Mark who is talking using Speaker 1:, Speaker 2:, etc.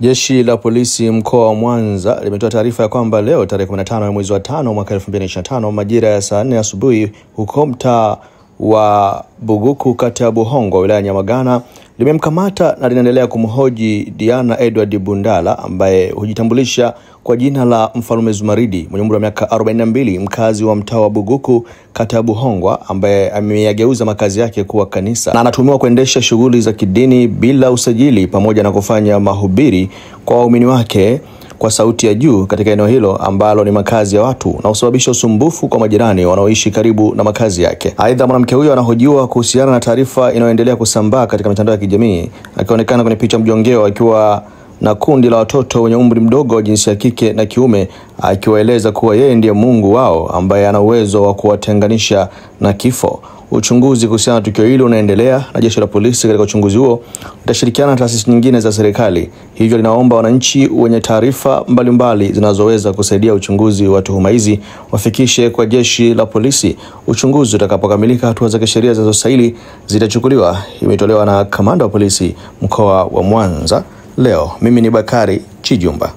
Speaker 1: Jeshi la polisi mkoa wa Mwanza limetoa taarifa ya kwamba leo tarehe 15 ya mwezi wa 5 mwaka 2025 majira ya saa 4 asubuhi huko mtaa wa Buguku kata ya Buhongwa wilaya ya Nyamagana limemkamata na linaendelea kumhoji Diana Edward Bundala ambaye hujitambulisha kwa jina la Mfalme Zumaridi mwenye umri wa miaka 42, mkazi wa mtaa wa Buguku kata ya Buhongwa, ambaye ameyageuza makazi yake kuwa kanisa na anatumiwa kuendesha shughuli za kidini bila usajili pamoja na kufanya mahubiri kwa waumini wake kwa sauti ya juu katika eneo hilo ambalo ni makazi ya watu na usababisha usumbufu kwa majirani wanaoishi karibu na makazi yake. Aidha, mwanamke huyo anahojiwa kuhusiana na taarifa inayoendelea kusambaa katika mitandao ya kijamii, akionekana kwenye picha mjongeo akiwa na kundi la watoto wenye umri mdogo wa jinsia ya kike na kiume, akiwaeleza kuwa yeye ndiye Mungu wao ambaye ana uwezo wa kuwatenganisha na kifo. Uchunguzi kuhusiana na tukio hilo unaendelea na jeshi la polisi katika uchunguzi huo litashirikiana na taasisi nyingine za serikali. Hivyo linaomba wananchi wenye taarifa mbalimbali zinazoweza kusaidia uchunguzi wa tuhuma hizi wafikishe kwa jeshi la polisi. Uchunguzi utakapokamilika, hatua za kisheria zinazostahili zitachukuliwa. Imetolewa na kamanda wa polisi mkoa wa Mwanza leo. Mimi ni Bakari Chijumba.